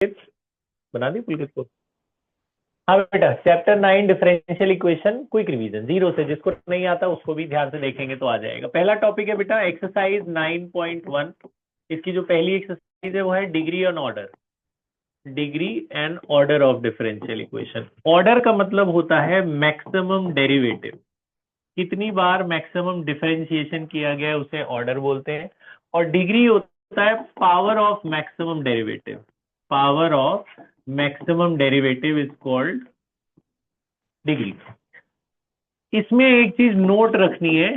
बना दी पुलकित को। हाँ बेटा, chapter 9 differential equation quick revision zero से, जिसको नहीं आता उसको भी ध्यान से देखेंगे तो आ जाएगा। पहला टॉपिक है बेटा एक्सरसाइज 9.1। इसकी जो पहली एक्सरसाइज है वो है degree and order. Degree and order of differential equation. Order का मतलब होता है मैक्सिमम डेरिवेटिव, कितनी बार मैक्सिमम डिफरेंशिएशन किया गया है उसे ऑर्डर बोलते हैं। और डिग्री होता है power of maximum derivative. Power of maximum derivative is called degree. इसमें एक चीज नोट रखनी है,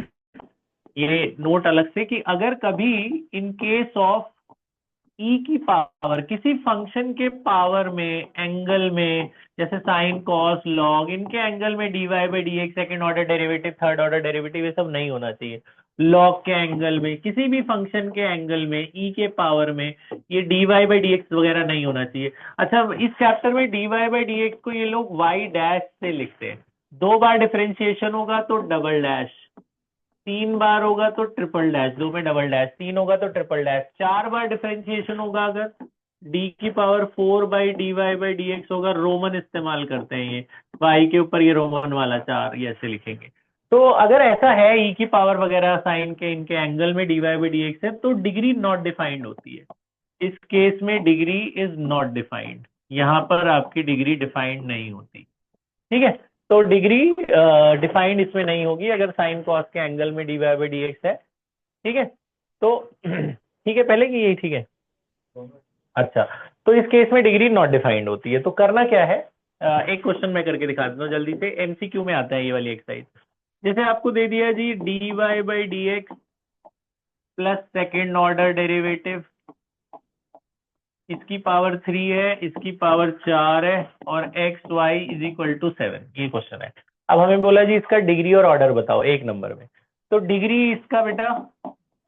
ये नोट अलग से, कि अगर कभी इन केस ऑफ ई की पावर, किसी फंक्शन के पावर में, एंगल में, जैसे साइन कॉस लॉग, इनके एंगल में d y by d x second order derivative, third order derivative, ये सब नहीं होना चाहिए। लॉग के एंगल में, किसी भी फंक्शन के एंगल में, ई के पावर में, ये d y by d x वगैरह नहीं होना चाहिए। अच्छा, इस चैप्टर में d y by d x को ये लोग वाई डैश से लिखते हैं। 2 बार डिफरेंशिएशन होगा तो डबल डैश, 3 बार होगा तो ट्रिपल डैश, 2 में डबल डैश, 3 होगा तो ट्रिपल डैश, 4 बार डिफरेंशिएशन होगा अगर डी की power 4 by d y by d x होगा, रोमन इस्तेमाल करते हैं ये, वाई के ऊपर ये रोमन वाला 4, ये ऐसे लिखेंगे। तो अगर ऐसा है ई की पावर वगैरह साइन के इनके एंगल में d y by d x है तो डिग्री नॉट डिफाइंड होती है। इस केस में डिग्री इज नॉट डिफाइंड, यहां पर आपकी डिग्री डिफाइंड नहीं होती। ठीक है, तो डिग्री डिफाइंड इसमें नहीं होगी अगर साइन कॉस के एंगल में d y by d x है। ठीक है, तो ठीक है, पहले की यही ठीक है। अच्छा, तो इस केस में डिग्री नॉट डिफाइंड होती है, तो करना क्या है, एक क्वेश्चन मैं करके दिखा देता हूँ जल्दी से, एमसीक्यू में आता है ये वाली एक्सरसाइज। जैसे आपको दे दिया जी d y by d x plus second order derivative, इसकी पावर 3 है, इसकी पावर 4 है, और x y is equal to 7, ये क्वेश्चन है। अब हमें बोला जी इसका डिग्री और ऑर्डर बताओ एक नंबर में। तो डिग्री इसका बेटा,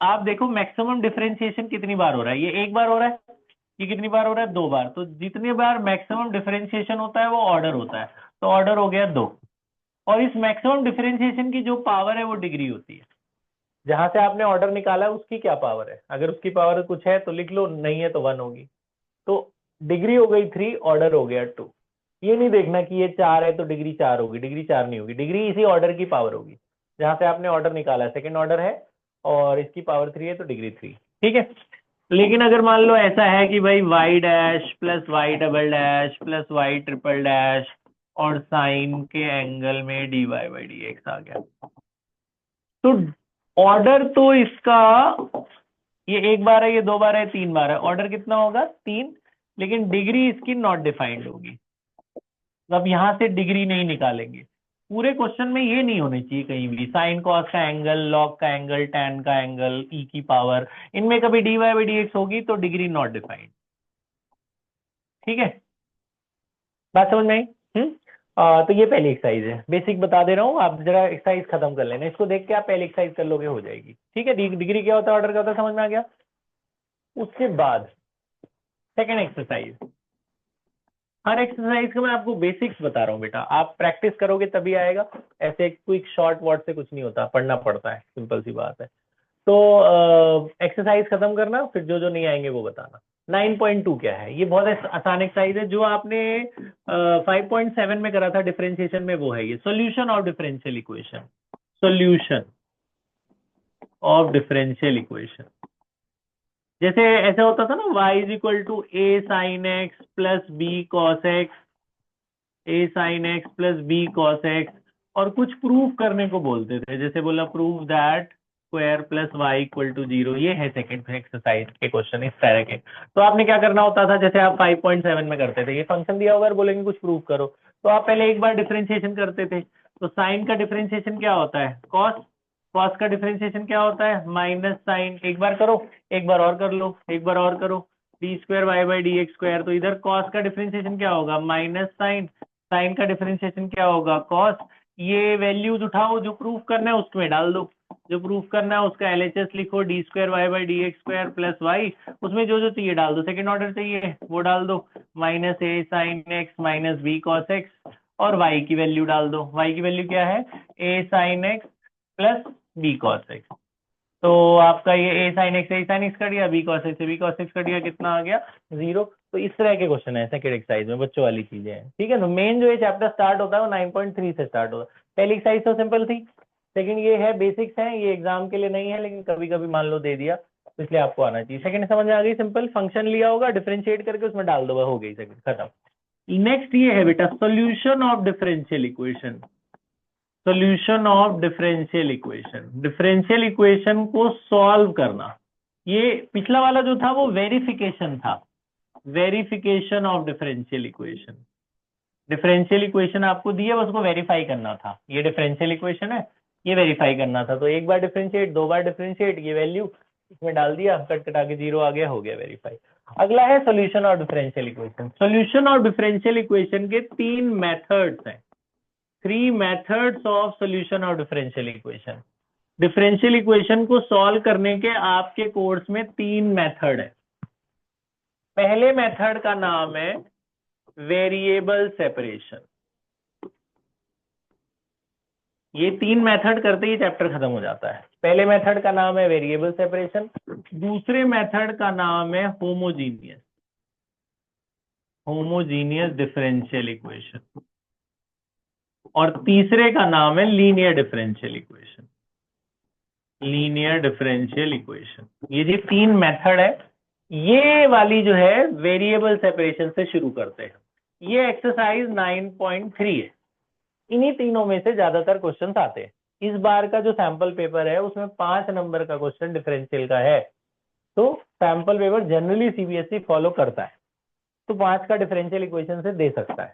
आप देखो मैक्सिमम डिफरेंशिएशन कितनी बार हो रहा है, ये एक बार हो रहा है, ये कितनी बार हो रहा है, 2 बार। तो जितनी बार मैक्सिमम डिफरेंशिएशन होता है वो ऑर्डर होता है, तो ऑर्डर हो गया 2। और इस मैक्सिमम डिफरेंशिएशन की जो पावर है वो डिग्री होती है। जहां से आपने ऑर्डर निकाला है उसकी क्या पावर है, अगर उसकी पावर कुछ है तो लिख लो, नहीं है तो 1 होगी। तो डिग्री हो गई 3, ऑर्डर हो गया 2। ये नहीं देखना कि ये 4 है तो डिग्री 4 होगी, डिग्री 4 नहीं होगी, डिग्री इसी ऑर्डर की पावर होगी जहां से आपने ऑर्डर निकाला है, सेकंड ऑर्डर है और इसकी पावर 3 है तो डिग्री 3। ठीक है, लेकिन अगर मान लो ऐसा है कि भाई y dash plus y double dash plus y triple dash और साइन के एंगल में d y by d x आ गया, तो ऑर्डर तो इसका, ये एक बार है, ये 2 बार है, 3 बार है, ऑर्डर कितना होगा 3। लेकिन डिग्री इसकी नॉट डिफाइंड होगी, तो अब यहां से डिग्री नहीं निकालेंगे। पूरे क्वेश्चन में ये नहीं होने चाहिए कहीं भी, साइन कॉस का एंगल, लॉग का एंगल, टैन का एंगल, ई की पावर, इनमें कभी d y by d x होगी तो डिग्री नॉट डिफाइंड। ठीक है, बात समझ में आई? तो ये पहली एक्सरसाइज है, बेसिक बता दे रहा हूँ, आप जरा एक्सरसाइज खत्म कर लेना, इसको देख के आप पहली एक्सरसाइज कर लोगे, हो जाएगी। ठीक है, डिग्री क्या होता है, ऑर्डर क्या होता है, समझ में आ गया। उसके बाद सेकेंड एक्सरसाइज, हर एक्सरसाइज का मैं आपको बेसिक्स बता रहा हूँ बेटा, आप प्रैक्टिस करोगे तभी आएगा, ऐसे क्विक शॉर्ट वर्ड से कुछ नहीं होता, पढ़ना पड़ता है, सिंपल सी बात है। तो एक्सरसाइज खत्म करना, फिर जो जो नहीं आएंगे वो बताना। 9.2 क्या है, ये बहुत आसान एक्सरसाइज है, जो आपने 5.7 में करा था डिफरेंशिएशन में, वो है ये solution of differential equation. Solution of differential equation, जैसे ऐसा होता था ना, y is equal to a sine x plus b cos x, a sine x plus b cos x, और कुछ प्रूव करने को बोलते थे, जैसे बोला prove that square plus y equal to 0। ये है सेकंड एक्सरसाइज के क्वेश्चन इस तरह के। तो आपने क्या करना होता था, जैसे आप 5.7 में करते थे, ये फंक्शन दिया होगा और बोलेंगे कुछ प्रूव करो, तो आप पहले एक बार डिफरेंशिएशन करते थे। तो साइन का डिफरेंशिएशन क्या होता है, कॉस, कॉस का डिफरेंशिएशन क्या होता है, माइनस साइन, एक बार करो, एक बार और कर लो, एक बार और करो, d square y by d x square. तो इधर कॉस का डिफरेंशिएशन क्या होगा, माइनस साइन, साइन का डिफरेंशिएशन क्या होगा, कॉस। ये वैल्यूज उठाओ, जो प्रूफ करना है उसमें डाल दो, जो प्रूफ करना है उसका एलएचएस लिखो, d square y by d x square plus y, उसमें जो जो चाहिए डाल दो, सेकंड ऑर्डर चाहिए वो डाल दो, minus a sine x minus b cos x, और वाई की वैल्यू डाल दो, वाई की वैल्यू क्या है, a sine x plus b cos x. तो आपका ये ए साइन एक्स कट गया, बी कॉस एक्स से बी कॉस एक्स कट गया, कितना आ गया 0। तो इस तरह के क्वेश्चन है सेकंड एक्सरसाइज में, बच्चों वाली चीजें हैं, ठीक है। तो मेन जो ये चैप्टर स्टार्ट होता है वो 9.3 से स्टार्ट होता है। पहली एक्सरसाइज तो सिंपल थी, सेकंड ये है बेसिक्स है, ये एग्जाम के लिए नहीं है लेकिन कभी कभी मान लो दे दिया तो इसलिए आपको आना चाहिए। सेकंड समझ में आ गई, सिंपल फंक्शन लिया होगा, डिफरेंशिएट करके उसमें डाल दो, हो गई सेकंड खत्म। नेक्स्ट ये है बेटा solution of differential equation. Solution of differential equation, differential equation को सॉल्व करना। ये पिछला वाला जो था वो वेरिफिकेशन था, verification of differential equation. Differential equation आपको दिया, बस उसको वेरीफाई करना था। ये डिफरेंशियल इक्वेशन है, ये वेरीफाई करना था, तो एक बार डिफरेंशिएट, दो बार डिफरेंशिएट, ये वैल्यू इसमें डाल दिया, कट कटा के जीरो आ गया, हो गया वेरीफाई। अगला है solution of differential equation. Solution of differential equation के तीन मेथड्स हैं, 3 methods of solution of differential equation. Differential equation को सॉल्व करने के आपके कोर्स में 3 मेथड है। पहले मेथड का नाम है वेरिएबल सेपरेशन। ये 3 मेथड करते ही चैप्टर खत्म हो जाता है। पहले मेथड का नाम है वेरिएबल सेपरेशन, दूसरे मेथड का नाम है होमोजीनियस, होमोजीनियस डिफरेंशियल इक्वेशन, और तीसरे का नाम है linear differential equation, linear differential equation. ये जो 3 मेथड है, ये वाली जो है वेरिएबल सेपरेशन से शुरू करते हैं। ये एक्सरसाइज 9.3 है। इन्हीं तीनों में से ज्यादातर क्वेश्चंस आते हैं। इस बार का जो सैंपल पेपर है उसमें 5 नंबर का क्वेश्चन डिफरेंशियल का है, तो sample paper generally CBSE follow करता है, तो 5 का डिफरेंशियल इक्वेशन से दे सकता है।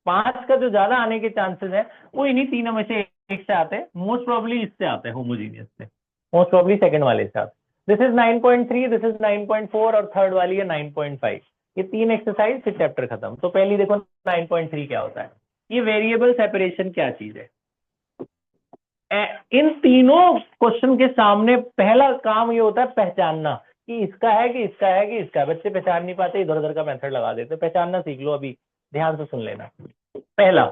5 का जो ज्यादा आने के चांसेस है वो इन्हीं तीनों में से एक से आते हैं, मोस्ट प्रोबेबली इससे आते हैं, होमोजीनियस से, मोस्ट प्रोबेबली सेकंड वाले से आते। दिस इज 9.3, दिस इज 9.4 और थर्ड वाली है 9.5। ये 3 एक्सरसाइज फिर चैप्टर खत्म। तो पहली देखो 9.3 क्या होता है। ये वेरिएबल सेपरेशन क्या चीज है। इन तीनों क्वेश्चन के सामने पहला काम ये होता है पहचानना कि इसका है कि इसका है कि इसका है। बच्चे पहचान नहीं पाते, इधर उधर का मेथड लगा देते। पहचानना सीख लो, अभी ध्यान से सुन लेना। पहला,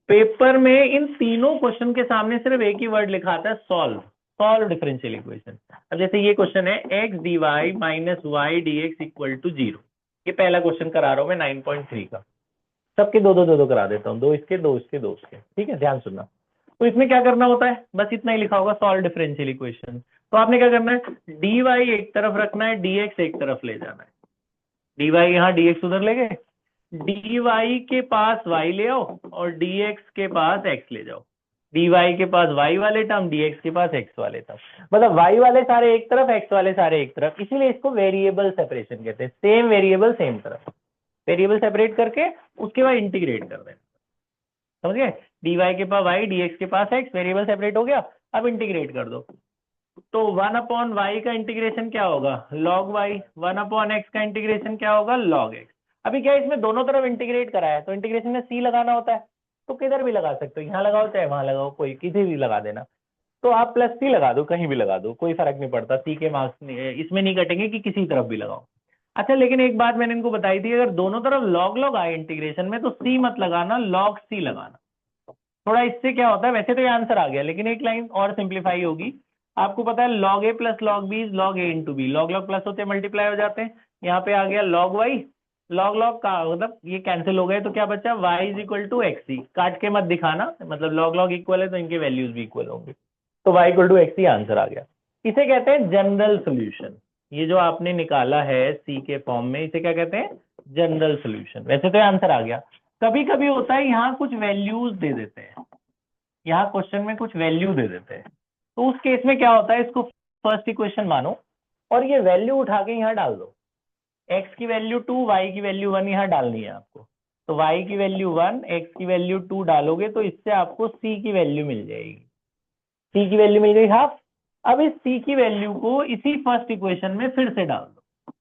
पेपर में इन तीनों क्वेश्चन के सामने सिर्फ एक ही वर्ड लिखा आता है, सॉल्व, सॉल्व डिफरेंशियल इक्वेशन। अब जैसे ये क्वेश्चन है x d y minus y d x equal to 0, ये पहला क्वेश्चन करा रहा हूं मैं 9.3 का। सबके दो दो दो दो करा देता हूँ, दो इसके दो इसके दो उसके, ठीक है, ध्यान सुनना। तो इसमें क्या करना होता है, बस इतना ही लिखा होगा, सॉल्व डिफरेंशियल इक्वेशन। तो आपने क्या करना है, डी वाई एक तरफ रखना है, डी एक्स एक तरफ ले जाना है। डी वाई यहाँ, डी एक्स उधर ले गए, डी वाई के पास वाई ले आओ और डी एक्स के पास एक्स ले जाओ। डी वाई के पास वाई वाले टर्म, डी एक्स के पास एक्स वाले टर्म, मतलब वाई वाले सारे एक तरफ, एक्स वाले सारे एक तरफ, इसीलिए इसको वेरिएबल सेपरेशन कहते हैं। सेम वेरिएबल सेम तरफ, वेरिएबल सेपरेट करके उसके बाद इंटीग्रेट कर देना, समझ गए। डी वाई के पास वाई, डी एक्स के पास एक्स, वेरिएबल सेपरेट हो गया, अब इंटीग्रेट कर दो। तो 1 अपॉन वाई का इंटीग्रेशन क्या होगा, लॉग वाई, 1 अपॉन एक्स का इंटीग्रेशन क्या होगा, लॉग एक्स। अभी क्या इसमें दोनों तरफ इंटीग्रेट करा है, तो इंटीग्रेशन में सी लगाना होता है, तो किधर भी लगा सकते हो, यहाँ लगाओ चाहे वहां लगाओ, कोई किसी भी लगा देना। तो आप प्लस सी लगा दो, कहीं भी लगा दो, कोई फर्क नहीं पड़ता, सी के मार्क्स इसमें नहीं कटेंगे कि किसी तरफ भी लगाओ। अच्छा, लेकिन एक बात मैंने इनको बताई थी, अगर दोनों तरफ लॉग लॉग आए इंटीग्रेशन में तो सी मत लगाना, लॉग सी लगाना। थोड़ा इससे क्या होता है, वैसे तो ये आंसर आ गया लेकिन एक लाइन और सिंप्लीफाई होगी। आपको पता है log a plus log b is log a into b, log log plus होते हैं मल्टीप्लाई हो जाते हैं। यहाँ पे आ गया लॉग वाई, लॉग लॉग का मतलब ये कैंसिल हो गए, तो क्या बचा, y is equal to x c. काट के मत दिखाना, मतलब लॉग लॉग इक्वल है तो इनके वैल्यूज भी इक्वल होंगे, तो y equal to x c answer आ गया। इसे कहते हैं जनरल सोल्यूशन। ये जो आपने निकाला है सी के फॉर्म में, इसे क्या कहते हैं, जनरल सोल्यूशन। वैसे तो आंसर आ गया। कभी कभी होता है यहाँ कुछ वैल्यूज दे देते हैं, यहाँ क्वेश्चन में कुछ वैल्यू दे देते हैं, तो उस केस में क्या होता है, इसको फर्स्ट इक्वेशन मानो और ये वैल्यू उठा के यहाँ डाल दो। x की वैल्यू 2, y की वैल्यू 1 यहाँ डालनी है आपको, तो y की वैल्यू 1, x की वैल्यू 2 डालोगे तो इससे आपको c की वैल्यू मिल जाएगी। c की वैल्यू मिल गई हाफ। अब इस c की वैल्यू को इसी फर्स्ट इक्वेशन में फिर से डाल दो,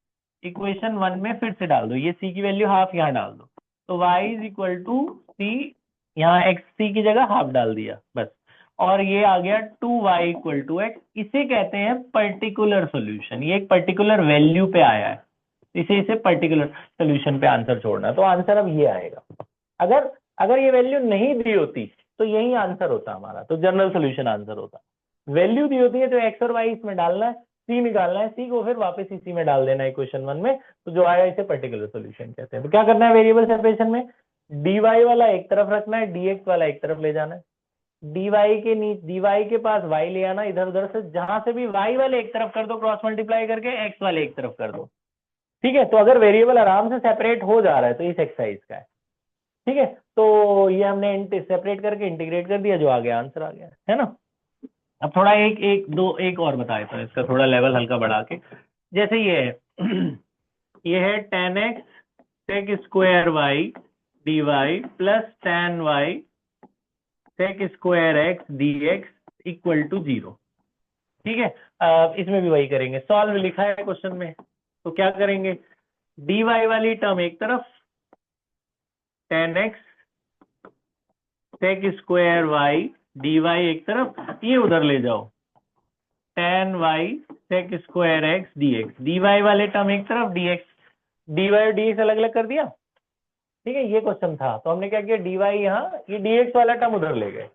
इक्वेशन 1 में फिर से डाल दो, ये c की वैल्यू हाफ यहाँ डाल दो, तो y इज इक्वल टू सी, यहाँ एक्स सी की जगह हाफ डाल दिया बस, और ये आ गया 2y इक्वल टू एक्स। इसे कहते हैं पर्टिकुलर सोल्यूशन। ये एक पर्टिकुलर वैल्यू पे आया है, इसे पर्टिकुलर सोल्यूशन पे आंसर छोड़ना, तो आंसर अब ये आएगा। अगर अगर ये वैल्यू नहीं दी होती तो यही आंसर होता हमारा, तो जनरल सोल्यूशन आंसर होता। वैल्यू दी होती है तो एक्स और वाई इसमें डालना है, सी निकालना है, सी को फिर वापस इसी में डाल देना इक्वेशन 1 में, तो जो आया इसे पर्टिकुलर सॉल्यूशन कहते हैं। तो क्या करना है वेरिएबल सेपरेशन में, dy वाला एक तरफ रखना है, dx वाला एक तरफ ले जाना है। dy के पास y ले आना, इधर उधर से जहां से भी y वाले एक तरफ कर दो क्रॉस मल्टीप्लाई करके, x वाले एक तरफ कर दो। ठीक है, तो अगर वेरिएबल आराम से सेपरेट हो जा रहा है तो इस एक्सरसाइज का है। ठीक है, तो ये हमने सेपरेट करके इंटीग्रेट कर दिया, जो आ गया आंसर आ गया, है ना। अब थोड़ा एक और बता देता हूँ इसका, थोड़ा लेवल हल्का बढ़ा के। जैसे ये है ये है tan x sec square y dy plus tan y sec square x dx equal to 0। ठीक है, इसमें भी वही करेंगे, सॉल्व लिखा है क्वेश्चन में, तो क्या करेंगे, dy वाली टर्म एक तरफ, tan x sec square y dy एक तरफ, ये उधर ले जाओ, tan y sec square x dx, dy वाले टर्म एक तरफ, dy और dx अलग अलग कर दिया। ठीक है, ये क्वेश्चन था, तो हमने क्या किया, dy यहाँ, ये dx वाला टर्म उधर ले गए।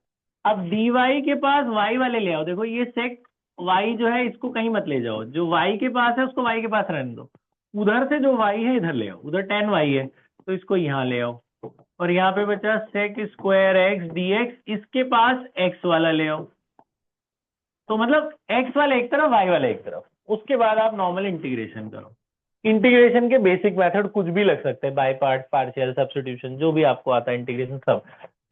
अब dy के पास y वाले ले आओ, देखो ये sec y जो है इसको कहीं मत ले जाओ, जो y के पास है उसको y के पास रहने दो, उधर से जो y है इधर ले आओ, उधर tan y है तो इसको यहाँ ले आओ, और यहाँ पे बचा sec स्क्वायर x dx, इसके पास x वाला ले आओ, तो मतलब x वाला एक तरफ y वाला एक तरफ, उसके बाद आप नॉर्मल इंटीग्रेशन करो। इंटीग्रेशन के बेसिक मेथड कुछ भी लग सकते हैं, बाय पार्ट, पार्शियल, सब्स्टिट्यूशन, जो भी आपको आता है इंटीग्रेशन सब।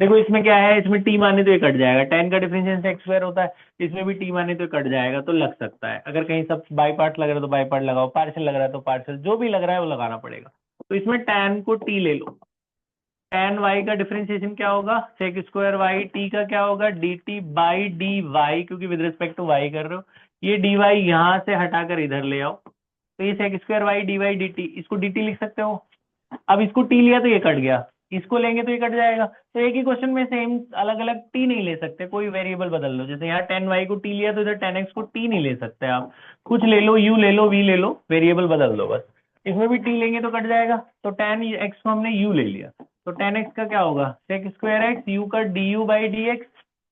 देखो इसमें क्या है, इसमें टी माने तो ये कट जाएगा, टेन का डिफरेंशियल एक्स स्क्वायर होता है, इसमें भी टी माने तो कट जाएगा, तो लग सकता है। अगर कहीं सब बाय पार्ट लग रहा है तो बाय पार्ट लगाओ, पार्शियल लग रहा है तो पार्शियल, जो भी लग रहा है वो लगाना पड़ेगा। तो इसमें tan को t ले लो, tan y का डिफरेंशिएशन क्या होगा, sec स्क्वायर y, t का क्या होगा dt बाई dy, क्योंकि विद रिस्पेक्ट टू y कर रहे हो, ये dy यहां से हटाकर इधर ले आओ, तो ये sec square y dy dt, इसको dt लिख सकते हो। अब इसको t लिया तो ये कट गया, इसको लेंगे तो ये कट जाएगा, तो एक ही क्वेश्चन में सेम अलग अलग t नहीं ले सकते, कोई वेरिएबल बदल लो, जैसे यहाँ tan y को t लिया तो इधर tan x को t नहीं ले सकते आप, कुछ ले लो, u ले लो, v ले लो, वेरिएबल बदल दो बस। इसमें भी t लेंगे तो कट जाएगा, तो tan x को हमने u ले लिया, तो tan x का क्या होगा, sec स्क्वायर x, u का du बाई dx,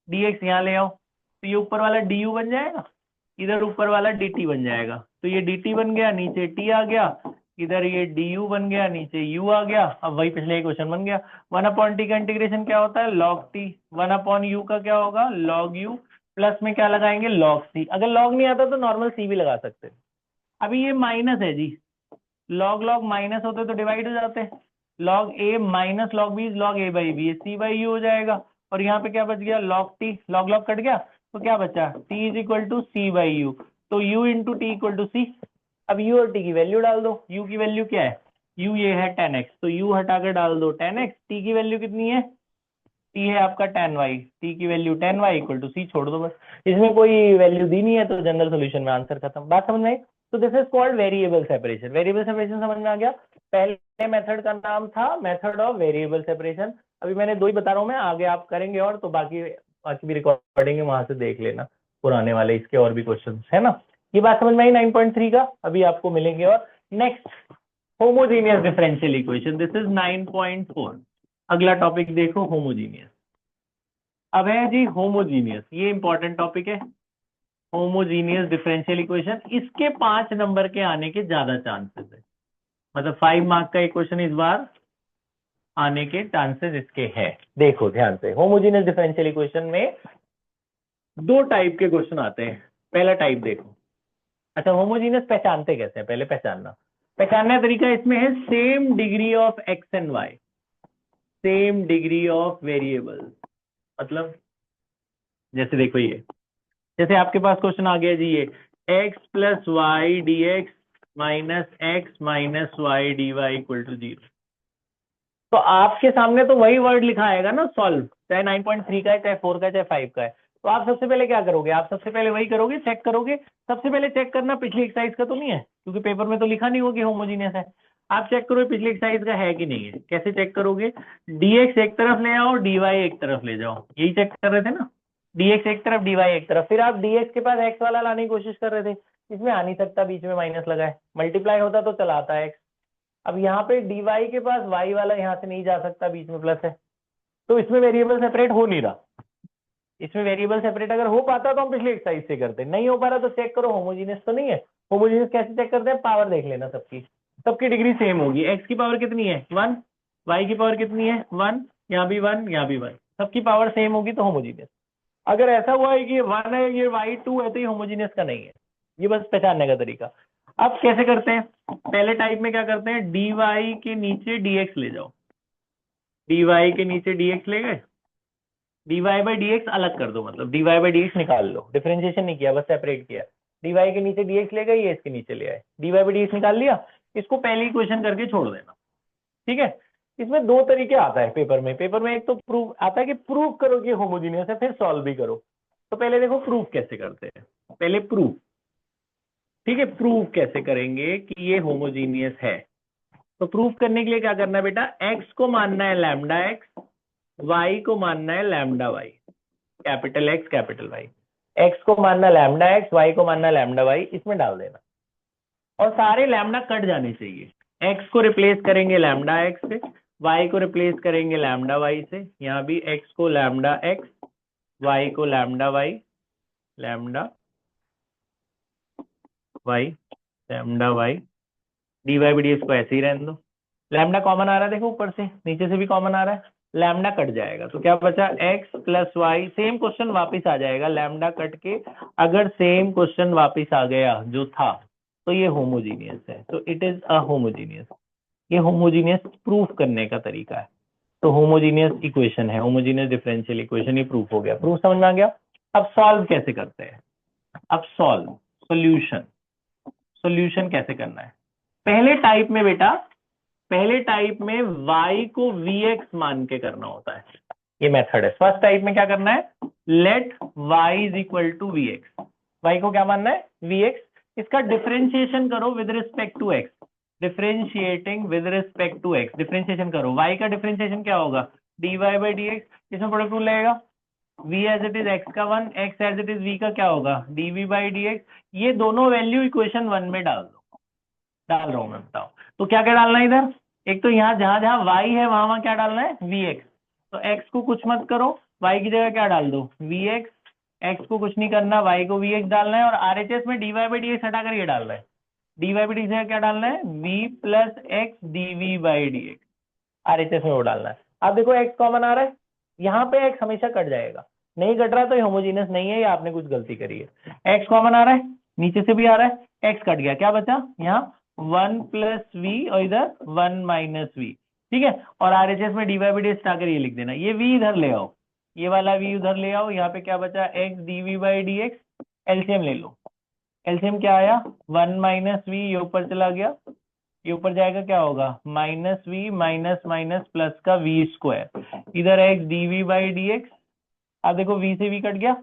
dx यहाँ ले आओ, तो ये ऊपर वाला du बन जाएगा, इधर ऊपर वाला dt बन जाएगा, तो ये dt बन गया, नीचे t आ गया, इधर ये du बन गया, नीचे u आ गया। अब वही पिछले क्वेश्चन बन गया, 1/t का इंटीग्रेशन क्या होता है, log t, 1/u का क्या होगा, log u, प्लस में क्या लगाएंगे, log c, अगर log नहीं आता तो नॉर्मल c भी लगा सकते हैं। अभी ये माइनस है जी, log log माइनस होते तो डिवाइड हो जाते, log a minus log b log a by b, c by u हो जाएगा, और यहाँ पे क्या बच गया, log t, log log cut गया तो क्या बचा, t is equal to c by u, तो u into t equal to c. अब u और t की वैल्यू डाल दो, u की वैल्यू क्या है, u ये है tan x, तो u हटाकर डाल दो tan x, t की वैल्यू कितनी है, t है आपका tan y, t की वैल्यू tan y equal to c, छोड़ दो बस, इसमें कोई वैल्यू दी नहीं है तो जनरल सोल्यूशन में आंसर खत्म, बात समझ में आई। तो this is called variable separation. Variable separation समझ में आ गया, पहले मेथड का नाम था मेथड ऑफ वेरिएबल सेपरेशन। अभी मैंने दो ही बता रहा हूँ मैं, आगे आप करेंगे और तो बाकी बाकी भी रिकॉर्डिंग है, वहां से देख लेना पुराने वाले, इसके और भी क्वेश्चन है ना। ये बात समझ में आई 9.3 का, अभी आपको मिलेंगे। और next homogeneous differential equation, this is 9.4। अगला टॉपिक देखो, होमोजीनियस। अब है जी होमोजीनियस, ये इंपॉर्टेंट टॉपिक है, होमोजीनियस डिफरेंशियल इक्वेशन। इसके 5 नंबर के आने के ज्यादा चांसेस है, मतलब 5 मार्क का इक्वेशन इस बार आने के चांसेस इसके हैं। देखो ध्यान से, होमोजीनियस डिफरेंशियल इक्वेशन में दो टाइप के क्वेश्चन आते हैं। पहला टाइप देखो, अच्छा होमोजीनियस पहचानते कैसे हैं, पहले पहचानने का तरीका इसमें है, same degree of x and y, same degree of variable. मतलब जैसे देखो ये, जैसे आपके पास क्वेश्चन आ गया जी, ये x plus y d x minus x minus y d y equal to 0, तो आपके सामने तो वही वर्ड लिखा आएगा ना सॉल्व, चाहे 9.3 का है, चाहे 4 का है, चाहे 5 का है। तो आप सबसे पहले क्या करोगे, आप सबसे पहले वही करोगे, चेक करोगे। सबसे पहले चेक करना पिछली एक्सरसाइज का तो नहीं है, क्योंकि पेपर में तो लिखा नहीं होगा कि होमोजीनियस है। आप चेक करो पिछली एक्सरसाइज का है कि नहीं है। कैसे चेक करोगे, dx एक तरफ ले आओ, dy एक तरफ ले जाओ, यही चेक कर रहे थे ना, dx एक तरफ dy एक तरफ, फिर आप dx के पास x वाला लाने की कोशिश कर रहे थे, इसमें आ नहीं सकता, बीच में माइनस लगा है, मल्टीप्लाई होता तो चला आता है x। अब यहाँ पे dy के पास y वाला यहाँ से नहीं जा सकता, बीच में प्लस है, तो इसमें वेरिएबल सेपरेट हो नहीं रहा। इसमें वेरिएबल सेपरेट अगर हो पाता तो हम पिछले एक्सरसाइज से करते, नहीं हो पा रहा तो चेक करो होमोजीनियस तो नहीं है। होमोजीनियस कैसे चेक करते हैं, पावर देख लेना सबकी, सबकी डिग्री सेम होगी। एक्स की पावर कितनी है 1, वाई की पावर कितनी है 1, यहाँ भी 1 यहाँ भी 1, सबकी पावर सेम होगी तो होमोजीनियस। अगर ऐसा हुआ है कि ये 1 है ये वाई 2 है तो ये होमोजीनियस का नहीं है। ये बस पहचानने का तरीका। अब कैसे करते हैं, पहले टाइप में क्या करते हैं, डी वाई के नीचे dx ले जाओ, डी वाई के नीचे dx ले गए, dy बाई डी एक्स अलग कर दो, मतलब dy बाई डी एक्स निकाल लो, डिफरेंशिएशन नहीं किया बस सेपरेट किया। dy के नीचे dx ले गए, ये इसके नीचे ले आए, dy बाई डी एक्स निकाल लिया, इसको पहले इक्वेशन करके छोड़ देना। ठीक है, इसमें दो तरीके आता है पेपर में, एक तो प्रूव आता है कि प्रूव करो कि होमोजीनियस है, फिर सॉल्व भी करो। तो पहले देखो प्रूफ कैसे करते हैं, पहले प्रूफ। ठीक है, प्रूफ कैसे करेंगे कि ये होमोजीनियस है। तो प्रूफ करने के लिए क्या करना है बेटा, x को मानना है लैम्डा x, y को मानना है lambda y, capital X capital Y। x को मानना लैम्डा x, y को मानना लैम्डा y, इसमें डाल देना और सारे लैम्डा कट जाने चाहिए। x को रिप्लेस करेंगे लैम्डा x से, y को रिप्लेस करेंगे लैम्डा y से, यहाँ भी x को लैम्डा x, y को lambda y, lambda y, lambda y, d y by d x को ऐसे ही रहने दो। लैम्डा कॉमन आ रहा है देखो, ऊपर से नीचे से भी कॉमन आ रहा है, लैम्डा कट जाएगा तो क्या बचा x plus y, same question वापस आ जाएगा, लैम्डा कट के अगर सेम क्वेश्चन वापस आ गया जो था तो ये होमोजीनियस है, तो इट इज अ होमोजीनियस। ये होमोजीनियस प्रूफ करने का तरीका है। तो होमोजीनियस इक्वेशन है, होमोजीनियस डिफरेंशियल इक्वेशन, ये प्रूफ हो गया। प्रूफ समझ में आ गया। अब सॉल्व कैसे करते हैं, अब सॉल्व सोल्यूशन, सोल्यूशन कैसे करना है। पहले टाइप में बेटा, पहले टाइप में y को vx मान के करना होता है, ये मेथड है। फर्स्ट टाइप में क्या करना है, let y is equal to vx, y को क्या मानना है vx, इसका डिफरेंशिएशन करो with respect to x, differentiating with respect to x, differentiation करो, y का डिफरेंशिएशन क्या होगा dy बाई डी एक्स, इसमें प्रोडक्ट रूल लगेगा, v as it is x का 1, x as it is v का क्या होगा dv बाई डी एक्स, ये दोनों वैल्यू इक्वेशन 1 में डाल दो। डाल रहा हूं मैं, बताओ तो क्या क्या डालना है इधर, एक तो यहाँ जहां जहां y है वहां वहां क्या डालना है vx, तो x को कुछ मत करो, y की जगह क्या डाल दो vx, x को कुछ नहीं करना, y को vx डालना है, और RHS में dy बाई डी एक्स हटाकर ये डालना है, dy बाई डी एक्स जगह क्या डालना है v plus x dv by d x, RHS में वो डालना है। अब देखो x कॉमन आ रहा है, यहाँ पे x हमेशा कट जाएगा, नहीं कट रहा तो ये होमोजीनियस नहीं है, या आपने कुछ गलती करी है। x कॉमन आ रहा है, नीचे से भी आ रहा है, x कट गया, क्या बचा यहाँ 1 प्लस वी और इधर 1 माइनस वी। ठीक है, और RHS में d y by d x आकर ये लिख देना, ये v इधर ले आओ, ये वाला v उधर ले आओ, यहाँ पे क्या बचा x dv by d x, LCM ले लो, एलसीएम क्या आया 1 माइनस वी, ये ऊपर चला गया, ये ऊपर जाएगा क्या होगा minus v minus minus plus का वी स्क्वायर, इधर x dv by d x, अब देखो v से v कट गया,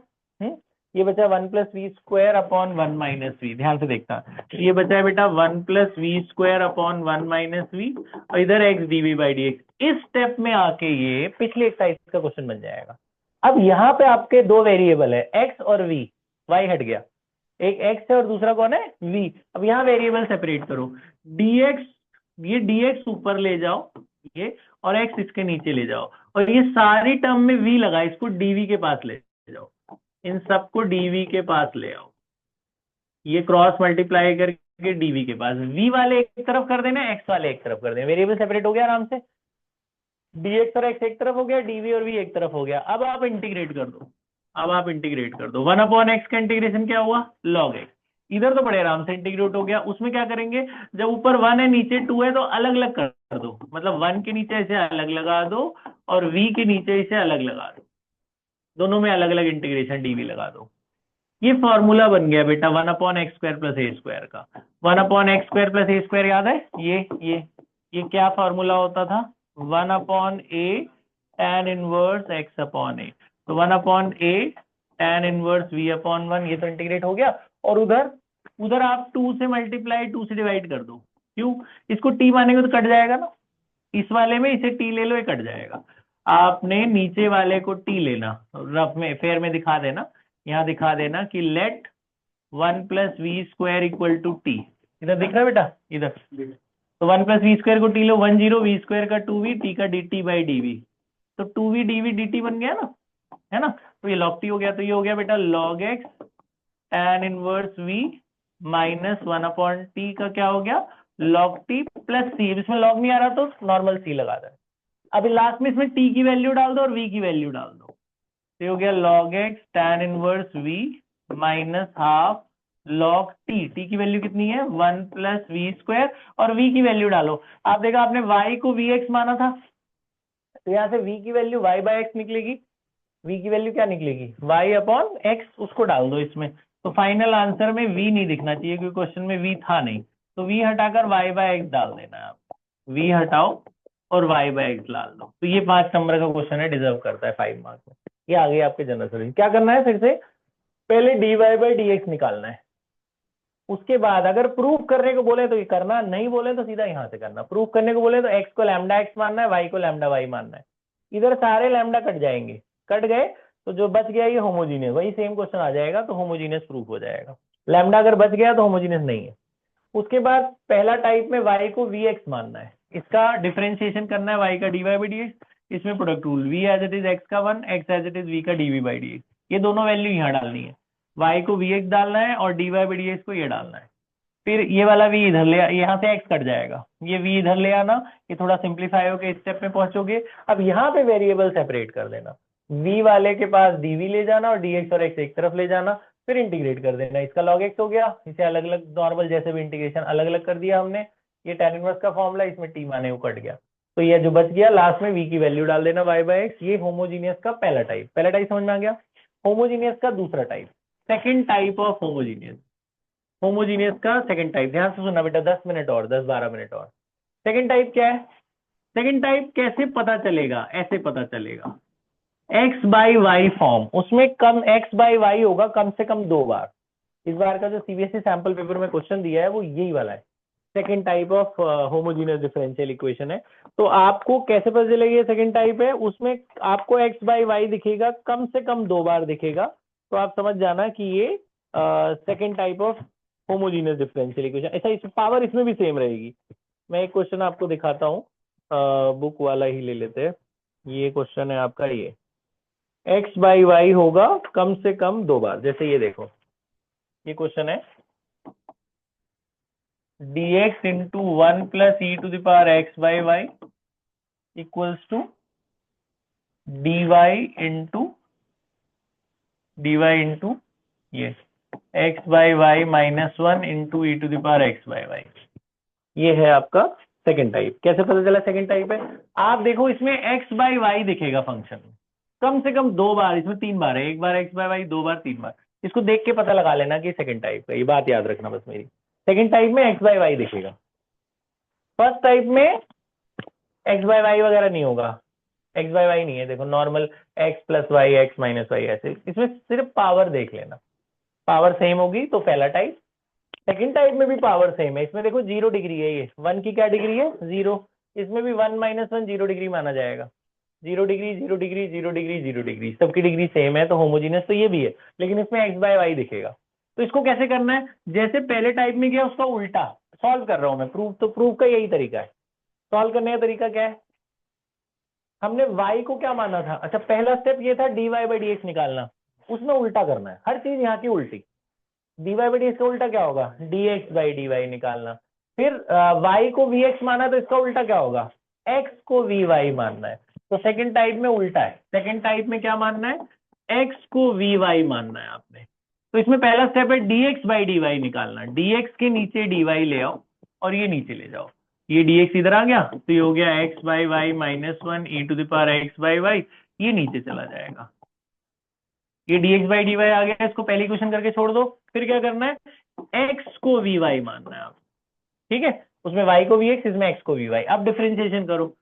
ये बचा 1 plus v square upon 1 minus v, ध्यान से देखता, ये बचा है बेटा 1 plus v square upon 1 minus v, और इधर x dv by d x. इस स्टेप में आके ये पिछले एक्सरसाइज का क्वेश्चन बन जाएगा। अब यहाँ पे आपके दो वेरिएबल है x और v, y हट गया, एक x है और दूसरा कौन है v। अब यहाँ वेरिएबल सेपरेट करो, dx, ये dx ऊपर ले जाओ ये, और x इसके नीचे ले जाओ, और ये सारी टर्म में v लगा, इसको dv के पास ले जाओ, इन सबको dv के पास ले आओ, ये क्रॉस मल्टीप्लाई करके dv के पास, v वाले एक तरफ कर देना, x वाले एक तरफ कर देना, वेरिएबल सेपरेट हो गया आराम से, dx और x एक तरफ हो गया, dv और v एक तरफ हो गया। अब आप इंटीग्रेट कर दो, अब आप इंटीग्रेट कर दो, 1 अपॉन एक्स का इंटीग्रेशन क्या हुआ log x, इधर तो बड़े आराम से इंटीग्रेट हो गया। उसमें क्या करेंगे, जब ऊपर 1 है नीचे 2 है तो अलग अलग कर दो, मतलब 1 के नीचे इसे अलग लगा दो और v के नीचे इसे अलग लगा दो, दोनों में अलग अलग इंटीग्रेशन dv लगा दो। ये फॉर्मूला बन गया बेटा 1 अपॉन एक्स स्क्वायर प्लस ए स्क्वायर का, 1 अपॉन एक्स स्क्वायर प्लस ए स्क्वायर याद है, ये क्या फॉर्मूला होता था 1 अपॉन ए tan इनवर्स x अपॉन ए, तो 1 अपॉन ए tan इनवर्स v अपॉन 1, ये तो इंटीग्रेट हो गया। और उधर आप 2 से मल्टीप्लाई 2 से डिवाइड कर दो, क्यों, इसको t मानेंगे तो कट जाएगा ना, इस वाले में इसे t ले लो, ये कट जाएगा। आपने नीचे वाले को t लेना, रफ में फेयर में दिखा देना, यहाँ दिखा देना कि let 1 plus v square equal to t, इधर दिख रहा है बेटा, इधर तो 1 प्लस वी स्क्वायर को टी लो, 1 0, वी स्क्वायर का 2v, टी का dt बाई dv, तो 2v dv dt बन गया ना, है ना। तो ये log t हो गया, तो ये हो गया बेटा log x tan inverse v minus 1/t का क्या हो गया log t प्लस c। इसमें log नहीं आ रहा तो नॉर्मल c लगा दे। अभी लास्ट में इसमें t की वैल्यू डाल दो और v की वैल्यू डाल दो, तो ये हो गया log x tan inverse v minus half log t की वैल्यू कितनी है 1 प्लस वी स्क्वायर, और v की वैल्यू डालो। आप देखा आपने y को vx माना था, तो यहाँ से v की वैल्यू y बाय एक्स निकलेगी, v की वैल्यू क्या निकलेगी y अपॉन x, उसको डाल दो इसमें। तो फाइनल आंसर में v नहीं दिखना चाहिए क्योंकि क्वेश्चन में v था नहीं, तो v हटाकर y बाय एक्स डाल देना है आप। v हटाओ और y बाय एक्स डाल दो, तो ये 5 नंबर का क्वेश्चन है, डिजर्व करता है 5 मार्क्स में। ये आ गई आपके जनरल सॉल्यूशन। क्या करना है फिर से, पहले dy बाय dx निकालना है, उसके बाद अगर प्रूफ करने को बोले तो ये करना, नहीं बोले तो सीधा यहां से करना। प्रूफ करने को बोले तो x को लैम्डा x मानना है, y को लैम्डा y मानना है। इधर सारे लैम्डा कट जाएंगे, कट गए तो जो बच गया ये होमोजीनियस, वही सेम क्वेश्चन आ जाएगा, तो होमोजीनियस प्रूफ हो जाएगा। लैम्डा अगर बच गया तो होमोजीनियस नहीं है। उसके बाद पहला टाइप में y को vx मानना है, इसका डिफरेंशिएशन करना है y का dy बाई dx, इसमें product rule v as it is x का 1, x as it is v का dv बाई dx, ये दोनों वैल्यू यहाँ डालनी है, y को vx डालना है और dy बाई dx को ये डालना है। फिर ये वाला v इधर ले, यहाँ से x कट जाएगा, ये v इधर ले आना, ये थोड़ा सिंप्लीफाई होकर इस स्टेप में पहुंचोगे। अब यहाँ पे वेरिएबल सेपरेट कर देना, v वाले के पास dv ले जाना और dx और x एक तरफ ले जाना, फिर इंटीग्रेट कर देना। इसका log x हो गया, इसे अलग अलग नॉर्मल जैसे भी इंटीग्रेशन अलग अलग कर दिया हमने। ये tan इनवर्स का फॉर्मूला, इसमें t माने वो कट गया, तो ये जो बच गया लास्ट में v की वैल्यू डाल देना y बाय एक्स। ये होमोजीनियस का पहला टाइप समझ में आ गया। होमोजीनियस का दूसरा type, second type of homogeneous. Homogeneous का सेकंड टाइप, ध्यान से सुनना बेटा, 10 मिनट और 10-12 मिनट और। सेकंड टाइप क्या है, सेकंड टाइप कैसे पता चलेगा, ऐसे पता चलेगा, x बाई वाई फॉर्म, उसमें कम x बाई वाई होगा कम से कम 2 बार। इस बार का जो सीबीएसई सैंपल पेपर में क्वेश्चन दिया है वो यही वाला है, second type of homogeneous differential equation है। तो आपको कैसे पता चलेगा ये सेकंड टाइप है, उसमें आपको x बाई वाई दिखेगा कम से कम 2 बार दिखेगा, तो आप समझ जाना कि ये second type of homogeneous differential equation. ऐसा इस पावर इसमें भी सेम रहेगी। मैं एक क्वेश्चन आपको दिखाता हूँ, बुक वाला ही ले लेते हैं। ये क्वेश्चन है आपका, ये x बाई वाई होगा कम से कम 2 बार। जैसे ये देखो, ये क्वेश्चन है dx into 1 plus e to the power x by y equals to dy into ये x by y minus 1 into e to the power x by y. ये है आपका सेकंड टाइप। कैसे पता चला सेकंड टाइप है, आप देखो इसमें x बाई वाई दिखेगा फंक्शन कम से कम 2 बार, इसमें 3 बार है, एक बार x बाई वाई, 2 बार, 3 बार। इसको देख के पता लगा लेना कि सेकंड टाइप है, ये बात याद रखना बस मेरी। सेकंड टाइप में x बाई वाई दिखेगा, फर्स्ट टाइप में x बाई वाई वगैरह नहीं होगा, x बाई वाई नहीं है, देखो normal x plus y, x minus y, ऐसे। इसमें सिर्फ पावर देख लेना, पावर सेम होगी तो पहला टाइप। सेकंड टाइप में भी पावर सेम है, इसमें देखो 0 डिग्री है, ये 1 की क्या डिग्री है 0, इसमें भी 1 माइनस 1 0 डिग्री माना जाएगा। 0 डिग्री 0 डिग्री 0 डिग्री 0 डिग्री, सबकी डिग्री सेम है, तो होमोजीनियस तो ये भी है, लेकिन इसमें x बाय वाई दिखेगा। तो इसको कैसे करना है, जैसे पहले टाइप में किया उसका उल्टा सॉल्व कर रहा हूं मैं, प्रूफ तो प्रूफ का यही तरीका है। सॉल्व करने का तरीका क्या है, हमने y को क्या माना था, अच्छा पहला स्टेप ये था dy बाई dx निकालना, उसमें उल्टा करना है, हर चीज यहाँ की उल्टी। dy बाई dx का उल्टा क्या होगा, dx बाई dy निकालना। फिर y को vx माना तो इसका उल्टा क्या होगा, x को vy मानना है। तो सेकंड टाइप में उल्टा है, सेकंड टाइप में क्या मानना है, x को vy मानना है आपने। तो इसमें पहला स्टेप है dx बाई dy निकालना, dx के नीचे dy ले आओ और ये नीचे ले जाओ, ये dx इधर आ गया, तो ये हो गया x by y minus 1 e to the power x by y, ये नीचे चला जाएगा। ये dx बाई dy आ गया, इसको पहली क्वेश्चन करके छोड़ दो। फिर क्या करना है, x को vy मानना है आप, ठीक है, उसमें y को vx, इसमें x को vy। अब डिफरेंशिएशन करो,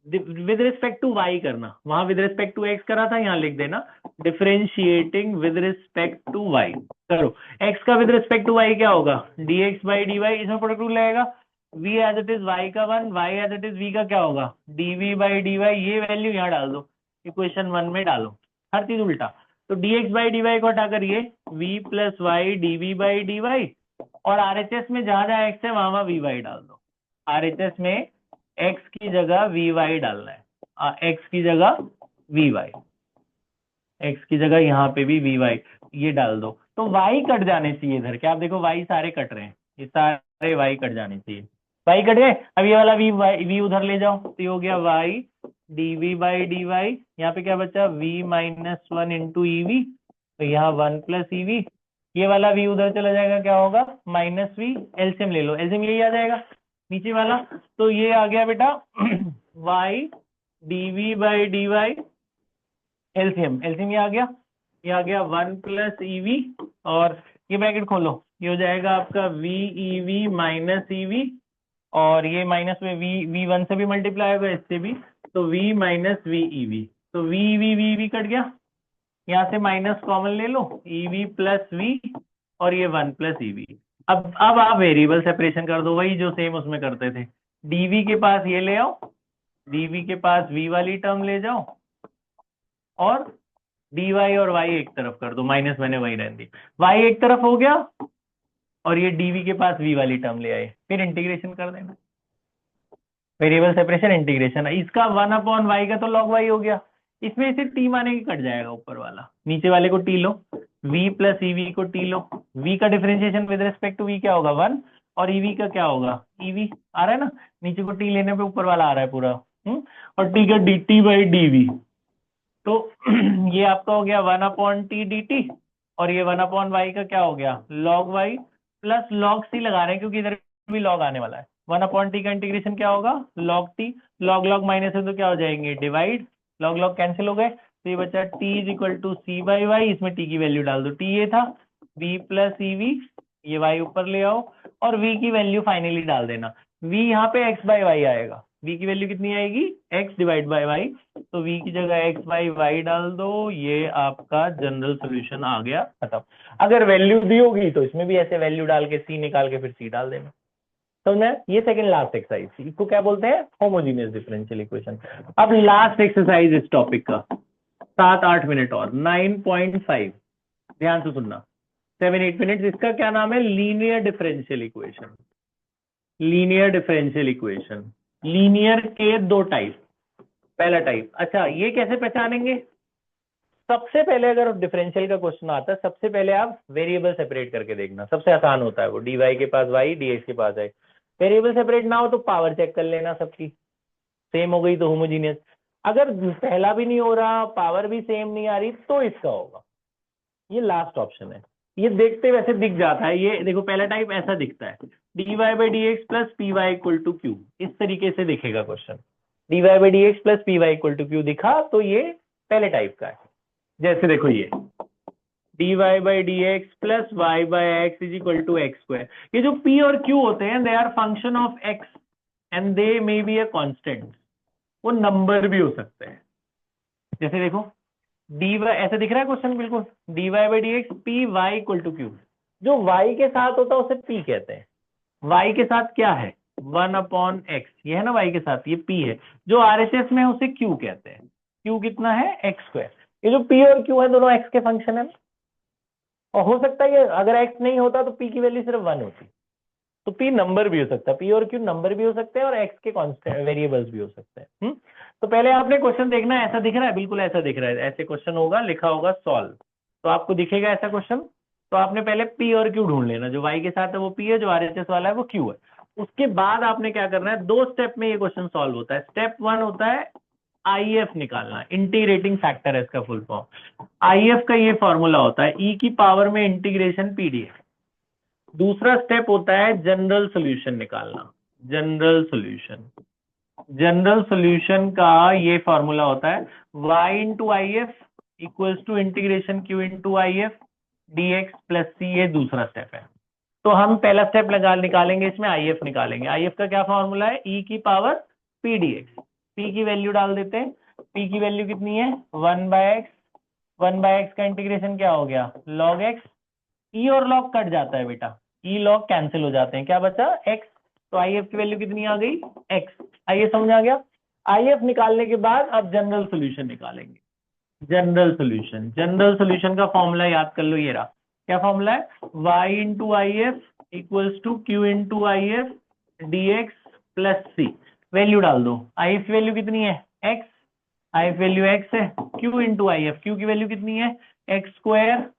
विद रिस्पेक्ट टू y करना, वहां विद रिस्पेक्ट टू x करा था, यहाँ लिख देना differentiating with respect to y करो। x का विद रिस्पेक्ट टू y क्या होगा, dx बाई dy, इसमें प्रोडक्ट रूल लगेगा, v as it is y का 1, y as it is v का क्या होगा, dv बाई dy, ये वैल्यू यहाँ डाल दो, इक्वेशन 1 में डालो, हर चीज उल्टा। तो dx बाई dy को हटाकर ये v plus y dv by dy, और RHS में जहां जहां x है वहां वहां vy डाल दो। RHS में x की जगह vy डालना है, x की जगह vy। x की जगह यहाँ पे भी वी वाई ये डाल दो, तो y कट जाने चाहिए इधर, क्या आप देखो y सारे कट रहे हैं, ये सारे y कट जाने चाहिए, y कट गए। अब ये वाला v उधर ले जाओ, तो ये हो गया y dv बाई dy, यहाँ पे क्या बचा v minus one into EV, तो यहाँ वन प्लस ईवी, ये वाला v उधर चला जाएगा, क्या होगा माइनस वी, एलसीएम ले लो, एलसीएम यही आ जाएगा नीचे वाला, तो ये आ गया बेटा y dv by dy, LCM LCM ये आ गया वन प्लस ईवी, और ये ब्रैकेट खोलो, ये हो जाएगा आपका वी ईवी माइनस ईवी, और ये माइनस में वी वन से भी मल्टीप्लाई होगा, इससे भी, तो वी माइनस वी ईवी, तो वी कट गया, यहाँ से माइनस कॉमन ले लो, ईवी प्लस वी, और ये वन प्लस ईवी। अब आप वेरिएबल सेपरेशन कर दो, वही जो सेम उसमें करते थे, डीवी के पास ये ले आओ, डीवी के पास वी वाली टर्म ले जाओ, और dy और y एक तरफ कर दो, माइनस मैंने वही रहने दी, y एक तरफ हो गया, और ये dv के पास v वाली टर्म ले आए, फिर इंटीग्रेशन कर देना, वेरिएबल सेपरेशन इंटीग्रेशन, इसका वन अपॉन y का तो log y हो गया, इसमें से t माने कि कट जाएगा ऊपर वाला, नीचे वाले को t लो, v प्लस ईवी को t लो, v का differentiation with respect to v क्या होगा वन, और ईवी का क्या होगा ईवी, आ रहा है ना, नीचे को t लेने पे ऊपर वाला आ रहा है पूरा, और t का dt बाई dv, तो ये आपका हो गया one upon T D T, और ये वन अपॉन वाई का क्या हो गया log Y, plus log c लगा रहे हैं क्योंकि इधर भी लॉग आने वाला है, वन अपॉन टी का इंटीग्रेशन क्या होगा log T, log log minus है तो क्या हो जाएंगे डिवाइड, लॉग लॉग कैंसिल हो गए, तो ये बचा t is equal to c by y, इसमें टी की वैल्यू डाल दो, टी ये था वी प्लस ईवी, ये वाई ऊपर ले आओ, और वी की वैल्यू फाइनली डाल देना, वी यहाँ पे एक्स बाई वाई आएगा, v की वैल्यू कितनी आएगी x डिवाइड बाय y, तो v की जगह x बाई y डाल दो, ये आपका जनरल सॉल्यूशन आ गया खत्म। अगर वैल्यू दी होगी तो इसमें भी ऐसे वैल्यू डाल के c निकाल के फिर c डाल देना, समझ में। ये सेकंड लास्ट एक्सरसाइज, इसको क्या बोलते हैं होमोजीनियस डिफरेंशियल इक्वेशन। अब लास्ट एक्सरसाइज इस टॉपिक का, 7-8 मिनट और 9.5, ध्यान से सुनना, 7-8 मिनट, इसका क्या नाम है linear differential equation. Linear differential equation, linear के दो टाइप, पहला टाइप, अच्छा ये कैसे पहचानेंगे, सबसे पहले अगर डिफरेंशियल का क्वेश्चन आता है सबसे पहले आप वेरिएबल सेपरेट करके देखना, सबसे आसान होता है वो, dy के पास y dx के पास है, वेरिएबल सेपरेट ना हो तो पावर चेक कर लेना, सबकी सेम हो गई तो होमोजीनियस, अगर पहला भी नहीं हो रहा पावर भी सेम नहीं आ रही तो इसका होगा, ये लास्ट ऑप्शन है, ये देखते वैसे दिख जाता है, ये देखो पहला टाइप ऐसा दिखता है, dy by d x plus p y equal to q, इस तरीके से दिखेगा question, dy by d x plus p y equal to q दिखा तो ये पहले टाइप का है, जैसे देखो ये dy by d x plus y by x is equal to x square, ये जो p और q होते हैं they are function of x and they may be a constant, वो नंबर भी हो सकते हैं, जैसे देखो डी वाई ऐसा दिख रहा है क्वेश्चन बिल्कुल, d y by d x p y equal to q, जो y के साथ होता है उसे p कहते हैं, y के साथ क्या है 1/x, ये है ना y के साथ, ये p है, जो RHS में है उसे q कहते हैं, q कितना है x स्क्वायर, ये जो p और q है दोनों x के फंक्शन है, और हो सकता है ये अगर x नहीं होता तो p की वैल्यू सिर्फ 1 होती, तो p नंबर भी हो सकता है, p और q नंबर भी हो सकते हैं और x के कांस्टेंट वेरिएबल्स भी हो सकते हैं। तो पहले आपने क्वेश्चन देखना है, ऐसा दिख रहा है, बिल्कुल ऐसा दिख रहा है, ऐसे क्वेश्चन होगा, लिखा होगा सॉल्व, तो आपको दिखेगा ऐसा क्वेश्चन, तो आपने पहले p और q ढूंढ लेना, जो y के साथ है वो p है, जो RHS वाला है वो q है, उसके बाद आपने क्या करना है, 2 स्टेप में ये क्वेश्चन सॉल्व होता है। स्टेप 1 होता है IF निकालना, इंटीग्रेटिंग फैक्टर है इसका फुल फॉर्म, IF का ये फॉर्मूला होता है e की पावर में इंटीग्रेशन pdx। दूसरा स्टेप होता है जनरल सॉल्यूशन निकालना, जनरल सॉल्यूशन, जनरल सॉल्यूशन का ये फॉर्मूला होता है y into I F equals to integration q into I F d x plus c, ये दूसरा स्टेप है। तो हम पहला स्टेप निकालेंगे, इसमें IF निकालेंगे, IF का क्या फॉर्मूला है e की पावर p dx, p की वैल्यू डाल देते हैं, p की वैल्यू कितनी है 1/x, 1/x का इंटीग्रेशन क्या हो गया log x, e और log कट जाता है बेटा, e log कैंसिल हो जाते हैं, क्या बचा x, तो IF की वैल्यू कितनी आ गई x, आइए समझ आ गया। IF निकालने के बाद अब जनरल सॉल्यूशन निकालेंगे, जनरल सॉल्यूशन, जनरल सॉल्यूशन का फॉर्मूला याद कर लो, ये रहा, क्या फॉर्मूला है y into I F equals to q into I F d x plus c, value डाल दो, IF की वैल्यू कितनी है x, I F value x है, q into I F, q की वैल्यू कितनी है x square,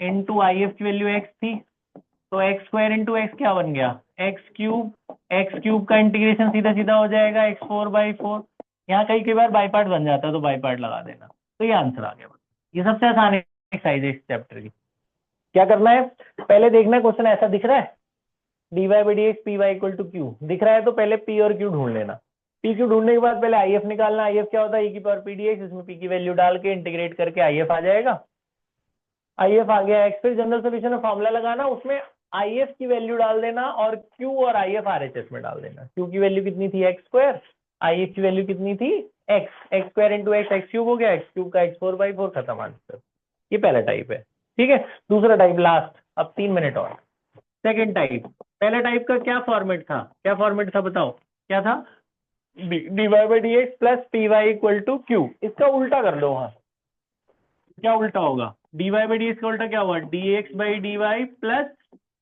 into I F की वैल्यू एक्स थी, तो एक्स स्क्वायर इंटू एक्स क्या बन गया एक्स क्यूब का इंटीग्रेशन सीधा सीधा हो जाएगा x4/4। यहाँ कई बार बाई पार्ट बन जाता है तो बाई पार्ट लगा देना, तो ये आंसर आ गया। ये सबसे आसान एक्सरसाइज है इस चैप्टर की। क्या करना है, पहले देखना है क्वेश्चन ऐसा दिख रहा है, dy by d x p y equal to q दिख रहा है, तो पहले p और q ढूंढ लेना। p q ढूंढने के बाद पहले if निकालना, if क्या होता है e की पावर p dx, इसमें p की वैल्यू डाल के इंटीग्रेट करके if आ जाएगा। if आ गया x, फिर जनरल सोल्यूशन में फॉर्मूला लगाना, उसमें if की वैल्यू डाल देना और q और if RHS में डाल देना। q की वैल्यू कितनी थी एक्स स्क्वायर, if की वैल्यू कितनी थी x square into x cube हो गया, एक्स क्यूब का x4/4 खत्म आंसर। ये पहला टाइप है, ठीक है। दूसरा टाइप लास्ट, अब 3 मिनट और। सेकेंड टाइप, पहले टाइप का क्या फॉर्मेट था, क्या फॉर्मेट था बताओ, क्या था dy by d x plus p y equal to q. इसका उल्टा कर दो, वहां क्या उल्टा होगा, dy बाई डी एक्स का उल्टा क्या हुआ dx by d y plus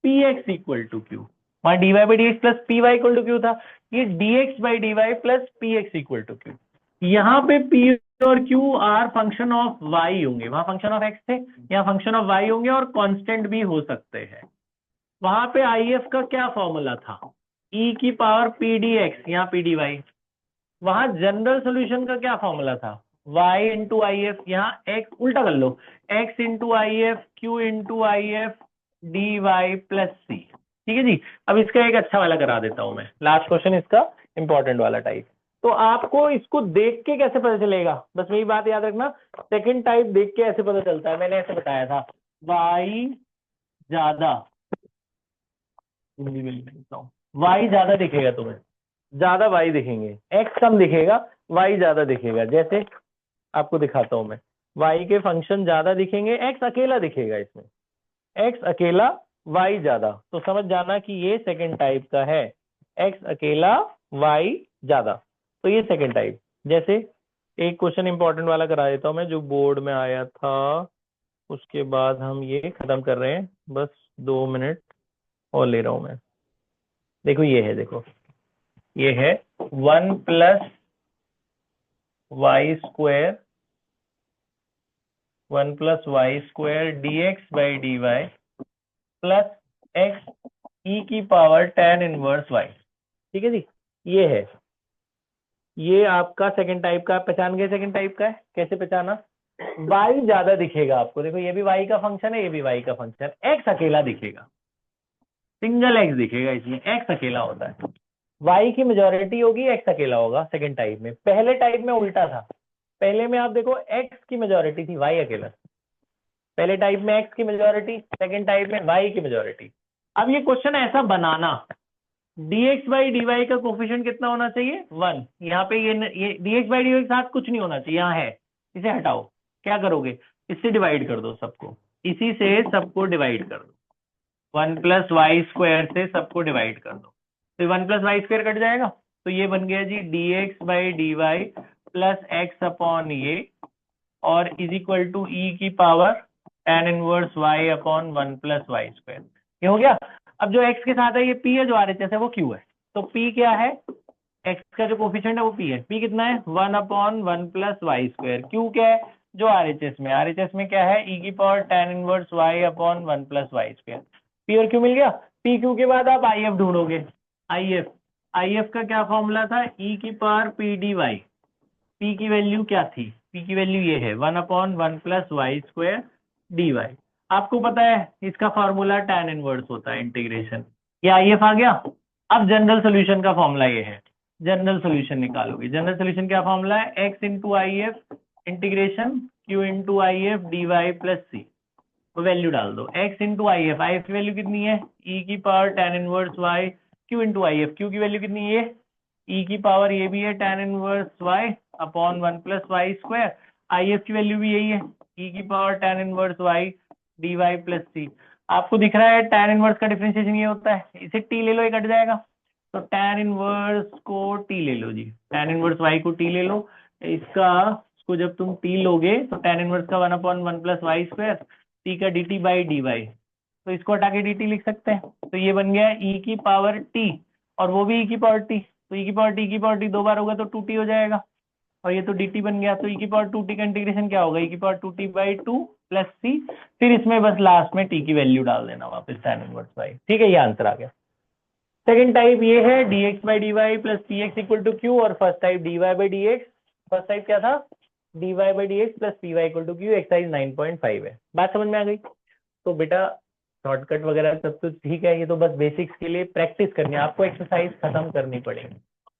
p x equal to q. वहां dy by d x plus p y equal to q था, ये dx by d y plus p x equal to q. यहाँ पे p और q are function of y होंगे, वहां function of x थे, यहाँ फंक्शन ऑफ y होंगे और कांस्टेंट भी हो सकते हैं। वहां पे if का क्या फॉर्मूला था e की पावर पी डी एक्स, यहाँ पी डी वाई। वहां जनरल सोल्यूशन का क्या फॉर्मूला था y इंटू आई एफ, यहाँ x उल्टा कर लो, x into I F q into I F d y plus c. ठीक है जी। अब इसका एक अच्छा वाला करा देता हूं मैं, लास्ट क्वेश्चन इसका इंपॉर्टेंट वाला टाइप। तो आपको इसको देख के कैसे पता चलेगा, बस मेरी बात याद रखना, सेकंड टाइप देख के ऐसे पता चलता है, मैंने ऐसे बताया था y ज्यादा, हिंदी में लिख देता हूँ, y ज्यादा दिखेगा तुम्हें, ज्यादा y दिखेंगे, x कम दिखेगा, y ज्यादा दिखेगा। जैसे आपको दिखाता हूं मैं, y के फंक्शन ज्यादा दिखेंगे, x अकेला दिखेगा इसमें, x अकेला y ज्यादा, तो समझ जाना कि ये सेकंड टाइप का है, x अकेला y ज्यादा, तो ये सेकंड टाइप। जैसे एक क्वेश्चन इंपॉर्टेंट वाला करा देता हूं मैं, जो बोर्ड में आया था, उसके बाद हम ये खत्म कर रहे हैं, बस 2 मिनट और ले रहा हूं मैं। देखो ये है, देखो ये है 1 plus y square, 1 plus y square d x by d y plus x e की पावर tan इनवर्स वाई। ठीक है जी, ये है, ये आपका सेकंड टाइप का। पहचान गए सेकंड टाइप का है, कैसे पहचाना, y ज्यादा दिखेगा आपको, देखो ये भी y का फंक्शन है, ये भी y का फंक्शन, x अकेला दिखेगा, सिंगल x दिखेगा, इसमें x अकेला होता है, y की मेजोरिटी होगी, x अकेला होगा सेकंड टाइप में। पहले टाइप में उल्टा था, पहले में आप देखो x की मेजोरिटी थी, y अकेला। पहले टाइप में x की मेजोरिटी, सेकंड टाइप में y की मेजोरिटी। अब ये क्वेश्चन ऐसा बनाना, dx बाई डी वाई का कोफिशिएंट कितना होना चाहिए 1, यहाँ पे ये dx बाई डी वाई के साथ कुछ नहीं होना चाहिए, यहाँ है, इसे हटाओ, क्या करोगे इससे डिवाइड कर दो सबको, इसी से सबको डिवाइड कर दो, 1 प्लस वाई स्क्वायर से सबको डिवाइड कर दो, तो 1 प्लस वाई स्क्वायर कट जाएगा, तो ये बन गया जी dx by d y plus x upon ये, और इज इक्वल टू ई की power tan inverse y upon 1 plus y square. ये हो गया। अब जो x के साथ है ये p है, जो RHS है वो q है, तो p क्या है, x का जो कोफिशिएंट है वो p है, p कितना है 1 upon 1 plus y square, q क्या है जो RHS में क्या है e की power tan inverse y upon 1 plus y square. p और q मिल गया, p q के बाद आप if ढूंढोगे, if का क्या फॉर्मूला था e की power p d y, p की वैल्यू क्या थी, p की वैल्यू ये है 1 upon 1 plus y square d y. आपको पता है इसका फॉर्मूला tan इनवर्स होता है इंटीग्रेशन, ये IF आ गया। अब जनरल सोल्यूशन का फॉर्मूला ये है, जनरल सोल्यूशन निकालोगे, जनरल सोल्यूशन क्या फॉर्मूला है x into I F integration q into I F d y plus c, तो वैल्यू डाल दो, x इंटू आई एफ की वैल्यू कितनी है e की power tan inverse y, q into I F, q की वैल्यू कितनी है e की पावर ये भी है tan inverse y upon 1 plus y square, I F की वैल्यू भी यही है e की power tan inverse y d y plus c. आपको दिख रहा है tan इनवर्स का डिफरेंशिएशन ये होता है, इसे t ले लो, ये कट जाएगा, तो tan इनवर्स को t ले लो जी, tan इनवर्स y को t ले लो, इसको जब तुम t लोगे तो tan इनवर्स का 1 upon 1 plus y square, t का dt बाई डी वाई, तो इसको हटा के dt लिख सकते हैं, तो ये बन गया e की पावर t और वो भी e की पावर t, तो e की पावर t 2 बार होगा तो 2t हो जाएगा, और ये तो dt बन गया, तो e की पावर 2t का इंटीग्रेशन क्या होगा, e की पावर 2t/2 प्लस c, फिर इसमें बस लास्ट में t की वैल्यू डाल देना वापस tan इनवर्स y। ठीक है, ये आंसर आ गया। सेकंड टाइप ये है dx/dy plus px equal to q, और first type dy/dx, first type क्या था, dy/dx plus py equal to q, exercise 9.5 है। बात समझ में आ गई? तो बेटा शॉर्टकट वगैरह सब तो ठीक है, ये तो बस बेसिक्स के लिए प्रैक्टिस करनी है, आपको एक्सरसाइज खत्म करनी पड़ेगी।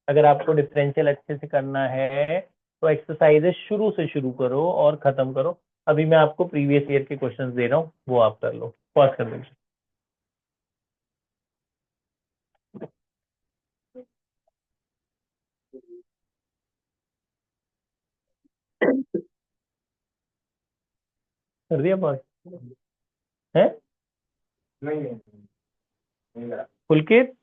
अगर आपको डिफरेंशियल अच्छे से करना है तो एक्सरसाइजेस शुरू से शुरू करो और खत्म करो। अभी मैं आपको प्रीवियस ईयर के क्वेश्चंस दे रहा हूँ, वो आप कर लो। पॉज कर दीजिए। कर दिया पॉज? है पुलकित?